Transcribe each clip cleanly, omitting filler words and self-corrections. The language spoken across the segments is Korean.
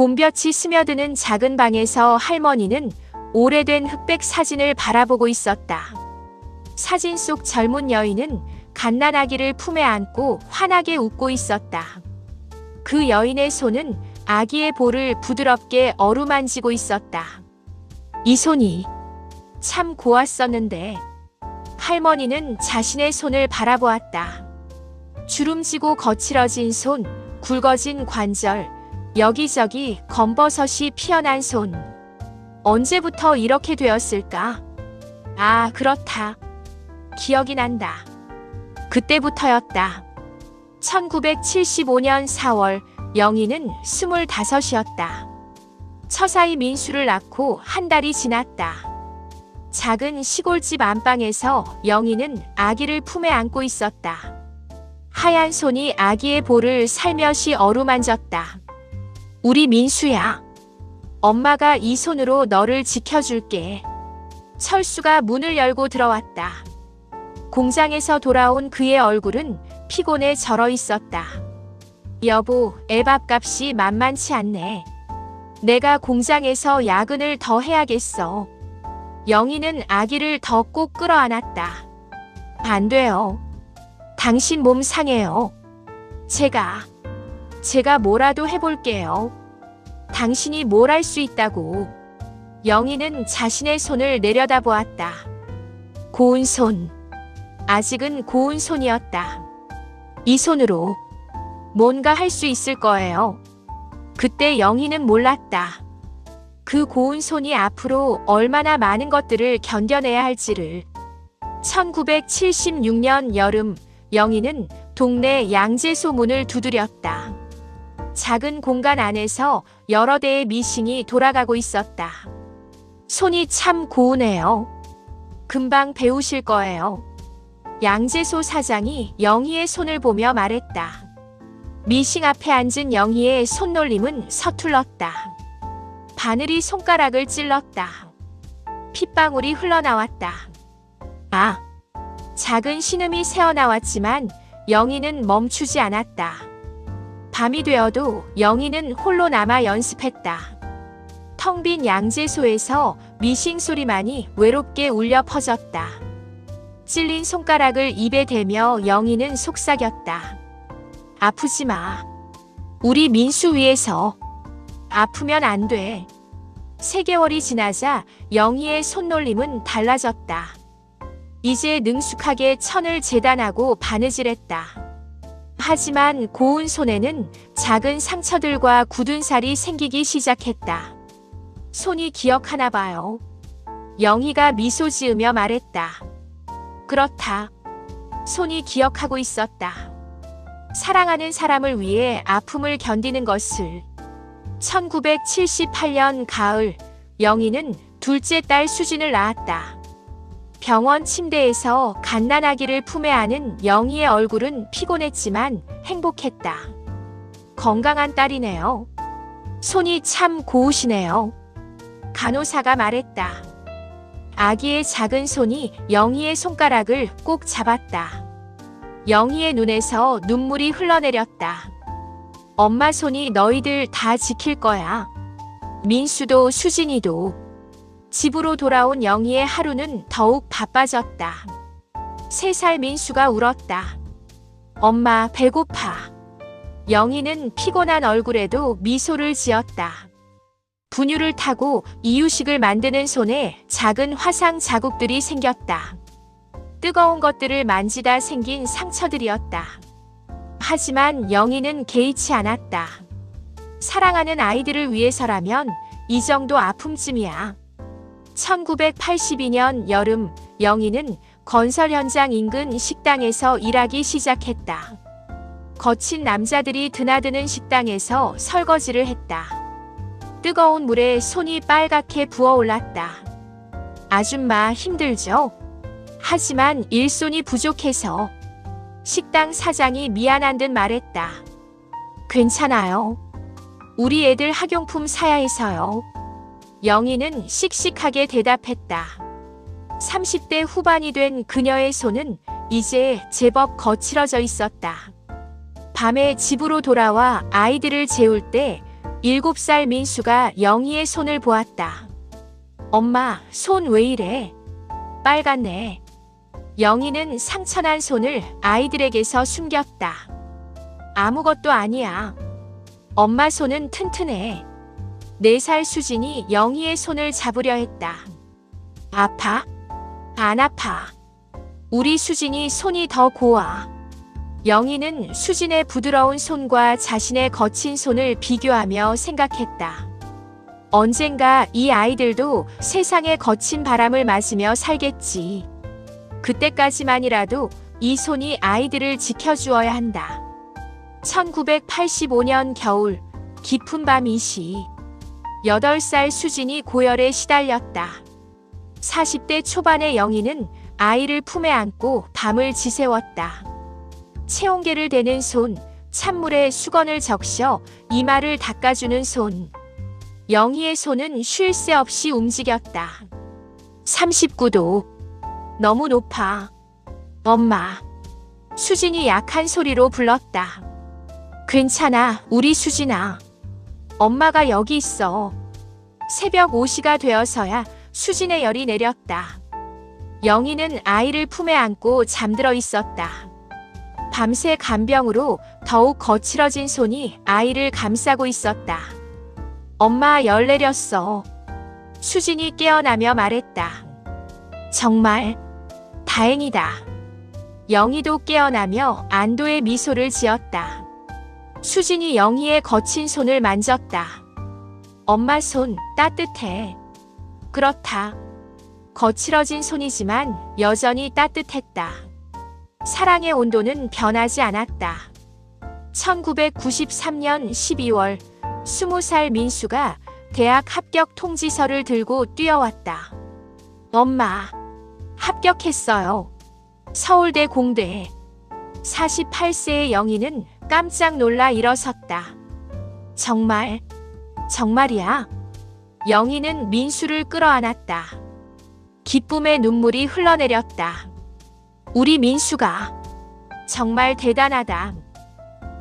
봄볕이 스며드는 작은 방에서 할머니는 오래된 흑백 사진을 바라보고 있었다. 사진 속 젊은 여인은 갓난아기를 품에 안고 환하게 웃고 있었다. 그 여인의 손은 아기의 볼을 부드럽게 어루만지고 있었다. 이 손이 참 고왔었는데. 할머니는 자신의 손을 바라보았다. 주름지고 거칠어진 손, 굵어진 관절, 여기저기 검버섯이 피어난 손. 언제부터 이렇게 되었을까? 아, 그렇다. 기억이 난다. 그때부터였다. 1975년 4월, 영희는 25이었다. 처사이 민수를 낳고 한 달이 지났다. 작은 시골집 안방에서 영희는 아기를 품에 안고 있었다. 하얀 손이 아기의 볼을 살며시 어루만졌다. 우리 민수야. 엄마가 이 손으로 너를 지켜줄게. 철수가 문을 열고 들어왔다. 공장에서 돌아온 그의 얼굴은 피곤해 절어 있었다. 여보, 애밥값이 만만치 않네. 내가 공장에서 야근을 더 해야겠어. 영희는 아기를 더 꼭 끌어안았다. 안 돼요. 당신 몸 상해요. 제가 뭐라도 해볼게요. 당신이 뭘 할 수 있다고. 영희는 자신의 손을 내려다보았다. 고운 손. 아직은 고운 손이었다. 이 손으로 뭔가 할 수 있을 거예요. 그때 영희는 몰랐다. 그 고운 손이 앞으로 얼마나 많은 것들을 견뎌내야 할지를. 1976년 여름, 영희는 동네 양재소 문을 두드렸다. 작은 공간 안에서 여러 대의 미싱이 돌아가고 있었다. 손이 참 고우네요. 금방 배우실 거예요. 양재소 사장이 영희의 손을 보며 말했다. 미싱 앞에 앉은 영희의 손놀림은 서툴렀다. 바늘이 손가락을 찔렀다. 핏방울이 흘러나왔다. 아! 작은 신음이 새어나왔지만 영희는 멈추지 않았다. 밤이 되어도 영희는 홀로 남아 연습했다. 텅 빈 양재소에서 미싱 소리만이 외롭게 울려 퍼졌다. 찔린 손가락을 입에 대며 영희는 속삭였다. 아프지 마. 우리 민수 위해서. 아프면 안 돼. 3개월이 지나자 영희의 손놀림은 달라졌다. 이제 능숙하게 천을 재단하고 바느질했다. 하지만 고운 손에는 작은 상처들과 굳은 살이 생기기 시작했다. 손이 기억하나 봐요. 영희가 미소 지으며 말했다. 그렇다. 손이 기억하고 있었다. 사랑하는 사람을 위해 아픔을 견디는 것을. 1978년 가을, 영희는 둘째 딸 수진을 낳았다. 병원 침대에서 갓난아기를 품에 안은 영희의 얼굴은 피곤했지만 행복했다. 건강한 딸이네요. 손이 참 고우시네요. 간호사가 말했다. 아기의 작은 손이 영희의 손가락을 꼭 잡았다. 영희의 눈에서 눈물이 흘러내렸다. 엄마 손이 너희들 다 지킬 거야. 민수도 수진이도. 집으로 돌아온 영희의 하루는 더욱 바빠졌다. 3살 민수가 울었다. 엄마 배고파. 영희는 피곤한 얼굴에도 미소를 지었다. 분유를 타고 이유식을 만드는 손에 작은 화상 자국들이 생겼다. 뜨거운 것들을 만지다 생긴 상처들이었다. 하지만 영희는 개의치 않았다. 사랑하는 아이들을 위해서라면 이 정도 아픔쯤이야. 1982년 여름, 영희는 건설 현장 인근 식당에서 일하기 시작했다. 거친 남자들이 드나드는 식당에서 설거지를 했다. 뜨거운 물에 손이 빨갛게 부어올랐다. 아줌마 힘들죠? 하지만 일손이 부족해서. 식당 사장이 미안한 듯 말했다. 괜찮아요. 우리 애들 학용품 사야 해서요. 영희는 씩씩하게 대답했다. 30대 후반이 된 그녀의 손은 이제 제법 거칠어져 있었다. 밤에 집으로 돌아와 아이들을 재울 때 7살 민수가 영희의 손을 보았다. 엄마, 손 왜 이래? 빨갛네. 영희는 상처난 손을 아이들에게서 숨겼다. 아무것도 아니야. 엄마 손은 튼튼해. 4살 수진이 영희의 손을 잡으려 했다. 아파? 안 아파. 우리 수진이 손이 더 고와. 영희는 수진의 부드러운 손과 자신의 거친 손을 비교하며 생각했다. 언젠가 이 아이들도 세상의 거친 바람을 맞으며 살겠지. 그때까지만이라도 이 손이 아이들을 지켜주어야 한다. 1985년 겨울, 깊은 밤 2시. 8살 수진이 고열에 시달렸다. 40대 초반의 영희는 아이를 품에 안고 밤을 지새웠다. 체온계를 대는 손, 찬물에 수건을 적셔 이마를 닦아주는 손. 영희의 손은 쉴 새 없이 움직였다. 39도. 너무 높아. 엄마. 수진이 약한 소리로 불렀다. 괜찮아, 우리 수진아. 엄마가 여기 있어. 새벽 5시가 되어서야 수진의 열이 내렸다. 영희는 아이를 품에 안고 잠들어 있었다. 밤새 간병으로 더욱 거칠어진 손이 아이를 감싸고 있었다. 엄마 열 내렸어. 수진이 깨어나며 말했다. 정말 다행이다. 영희도 깨어나며 안도의 미소를 지었다. 수진이 영희의 거친 손을 만졌다. 엄마 손 따뜻해. 그렇다. 거칠어진 손이지만 여전히 따뜻했다. 사랑의 온도는 변하지 않았다. 1993년 12월 20살 민수가 대학 합격 통지서를 들고 뛰어왔다. 엄마, 합격했어요. 서울대 공대에. 48세의 영희는 깜짝 놀라 일어섰다. 정말, 정말이야? 영희는 민수를 끌어안았다. 기쁨의 눈물이 흘러내렸다. 우리 민수가 정말 대단하다.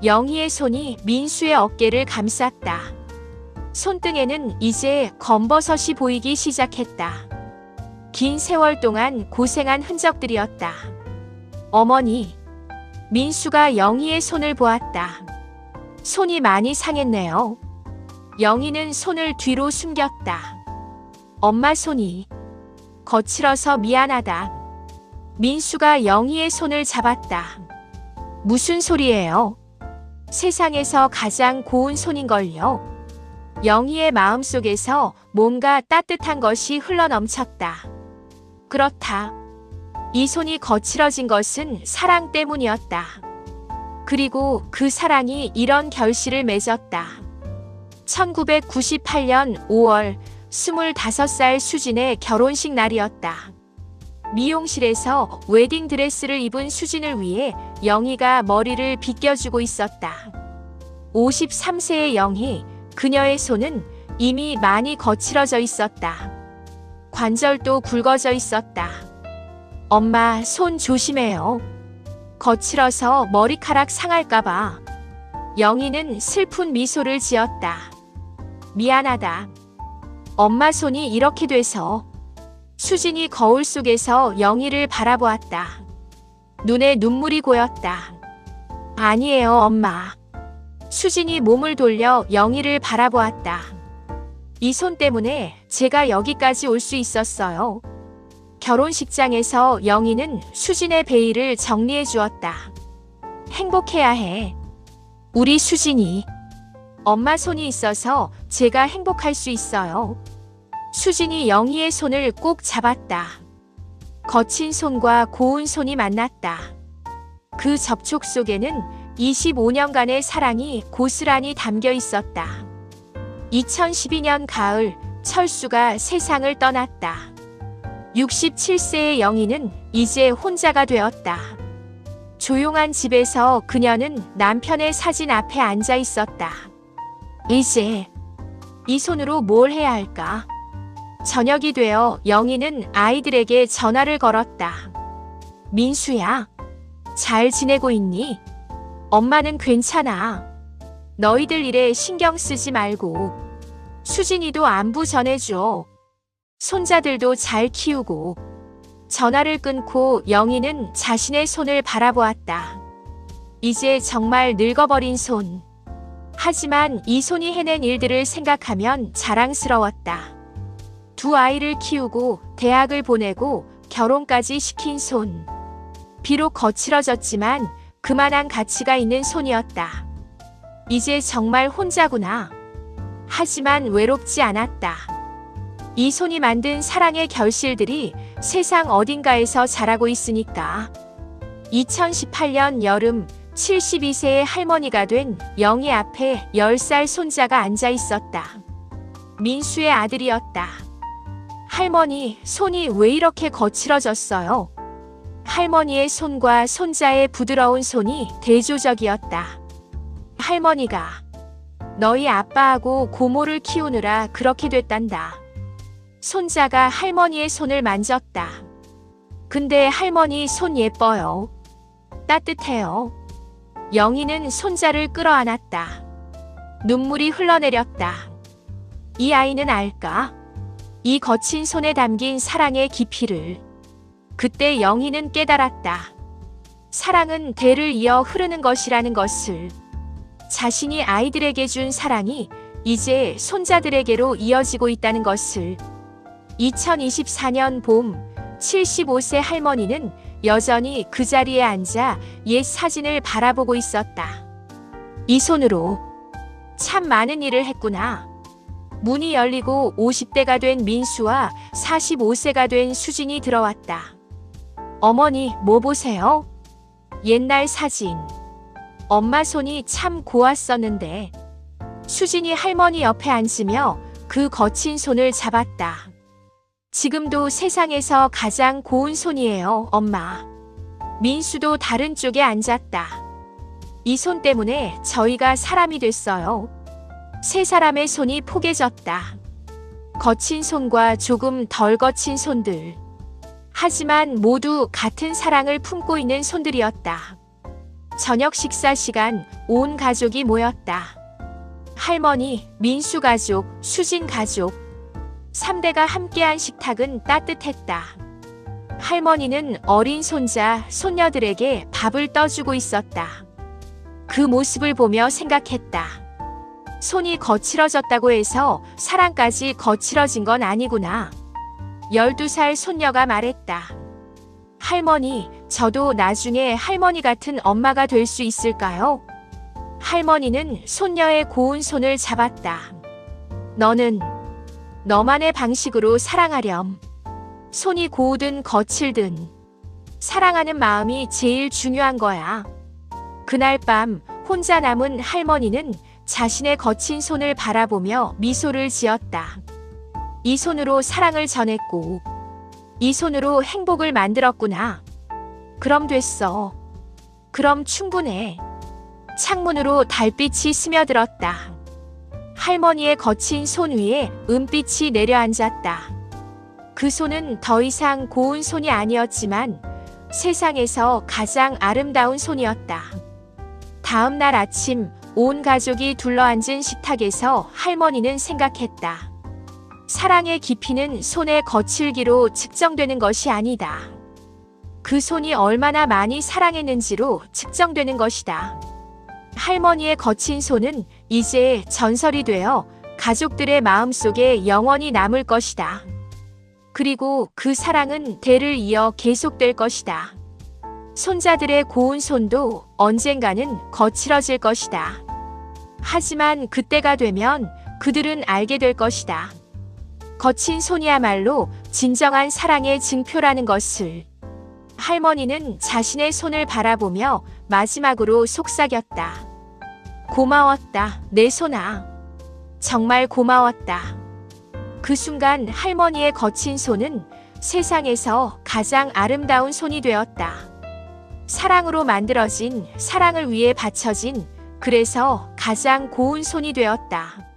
영희의 손이 민수의 어깨를 감쌌다. 손등에는 이제 검버섯이 보이기 시작했다. 긴 세월 동안 고생한 흔적들이었다. 어머니, 민수가 영희의 손을 보았다. 손이 많이 상했네요. 영희는 손을 뒤로 숨겼다. 엄마 손이 거칠어서 미안하다. 민수가 영희의 손을 잡았다. 무슨 소리예요? 세상에서 가장 고운 손인걸요. 영희의 마음속에서 뭔가 따뜻한 것이 흘러넘쳤다. 그렇다. 이 손이 거칠어진 것은 사랑 때문이었다. 그리고 그 사랑이 이런 결실을 맺었다. 1998년 5월 25살 수진의 결혼식 날이었다. 미용실에서 웨딩드레스를 입은 수진을 위해 영희가 머리를 빗겨주고 있었다. 53세의 영희, 그녀의 손은 이미 많이 거칠어져 있었다. 관절도 굵어져 있었다. 엄마, 손 조심해요. 거칠어서 머리카락 상할까봐. 영희는 슬픈 미소를 지었다. 미안하다. 엄마 손이 이렇게 돼서. 수진이 거울 속에서 영희를 바라보았다. 눈에 눈물이 고였다. 아니에요, 엄마. 수진이 몸을 돌려 영희를 바라보았다. 이 손 때문에 제가 여기까지 올 수 있었어요. 결혼식장에서 영희는 수진의 베일을 정리해 주었다. 행복해야 해. 우리 수진이. 엄마 손이 있어서 제가 행복할 수 있어요. 수진이 영희의 손을 꼭 잡았다. 거친 손과 고운 손이 만났다. 그 접촉 속에는 25년간의 사랑이 고스란히 담겨 있었다. 2012년 가을, 철수가 세상을 떠났다. 67세의 영희는 이제 혼자가 되었다. 조용한 집에서 그녀는 남편의 사진 앞에 앉아 있었다. 이제 이 손으로 뭘 해야 할까? 저녁이 되어 영희는 아이들에게 전화를 걸었다. 민수야, 잘 지내고 있니? 엄마는 괜찮아. 너희들 일에 신경 쓰지 말고 수진이도 안부 전해줘. 손자들도 잘 키우고. 전화를 끊고 영희는 자신의 손을 바라보았다. 이제 정말 늙어버린 손. 하지만 이 손이 해낸 일들을 생각하면 자랑스러웠다. 두 아이를 키우고 대학을 보내고 결혼까지 시킨 손. 비록 거칠어졌지만 그만한 가치가 있는 손이었다. 이제 정말 혼자구나. 하지만 외롭지 않았다. 이 손이 만든 사랑의 결실들이 세상 어딘가에서 자라고 있으니까. 2018년 여름 72세의 할머니가 된 영희 앞에 10살 손자가 앉아 있었다. 민수의 아들이었다. 할머니, 손이 왜 이렇게 거칠어졌어요? 할머니의 손과 손자의 부드러운 손이 대조적이었다. 할머니가 너희 아빠하고 고모를 키우느라 그렇게 됐단다. 손자가 할머니의 손을 만졌다. 근데 할머니 손 예뻐요. 따뜻해요. 영희는 손자를 끌어안았다. 눈물이 흘러내렸다. 이 아이는 알까? 이 거친 손에 담긴 사랑의 깊이를. 그때 영희는 깨달았다. 사랑은 대를 이어 흐르는 것이라는 것을. 자신이 아이들에게 준 사랑이 이제 손자들에게로 이어지고 있다는 것을. 2024년 봄 75세 할머니는 여전히 그 자리에 앉아 옛 사진을 바라보고 있었다. 이 손으로 참 많은 일을 했구나. 문이 열리고 50대가 된 민수와 45세가 된 수진이 들어왔다. 어머니, 뭐 보세요? 옛날 사진. 엄마 손이 참 고왔었는데. 수진이 할머니 옆에 앉으며 그 거친 손을 잡았다. 지금도 세상에서 가장 고운 손이에요, 엄마. 민수도 다른 쪽에 앉았다. 이 손 때문에 저희가 사람이 됐어요. 세 사람의 손이 포개졌다. 거친 손과 조금 덜 거친 손들. 하지만 모두 같은 사랑을 품고 있는 손들이었다. 저녁 식사 시간 온 가족이 모였다. 할머니, 민수 가족, 수진 가족. 3대가 함께한 식탁은 따뜻했다. 할머니는 어린 손자, 손녀들에게 밥을 떠주고 있었다. 그 모습을 보며 생각했다. 손이 거칠어졌다고 해서 사랑까지 거칠어진 건 아니구나. 12살 손녀가 말했다. 할머니, 저도 나중에 할머니 같은 엄마가 될 수 있을까요? 할머니는 손녀의 고운 손을 잡았다. 너는 너만의 방식으로 사랑하렴. 손이 고우든 거칠든 사랑하는 마음이 제일 중요한 거야. 그날 밤 혼자 남은 할머니는 자신의 거친 손을 바라보며 미소를 지었다. 이 손으로 사랑을 전했고 이 손으로 행복을 만들었구나. 그럼 됐어. 그럼 충분해. 창문으로 달빛이 스며들었다. 할머니의 거친 손 위에 은빛이 내려앉았다. 그 손은 더 이상 고운 손이 아니었지만 세상에서 가장 아름다운 손이었다. 다음 날 아침 온 가족이 둘러앉은 식탁에서 할머니는 생각했다. 사랑의 깊이는 손의 거칠기로 측정되는 것이 아니다. 그 손이 얼마나 많이 사랑했는지로 측정되는 것이다. 할머니의 거친 손은 이제 전설이 되어 가족들의 마음속에 영원히 남을 것이다. 그리고 그 사랑은 대를 이어 계속될 것이다. 손자들의 고운 손도 언젠가는 거칠어질 것이다. 하지만 그때가 되면 그들은 알게 될 것이다. 거친 손이야말로 진정한 사랑의 증표라는 것을. 할머니는 자신의 손을 바라보며 마지막으로 속삭였다. 고마웠다, 내 손아. 정말 고마웠다. 그 순간 할머니의 거친 손은 세상에서 가장 아름다운 손이 되었다. 사랑으로 만들어진, 사랑을 위해 바쳐진, 그래서 가장 고운 손이 되었다.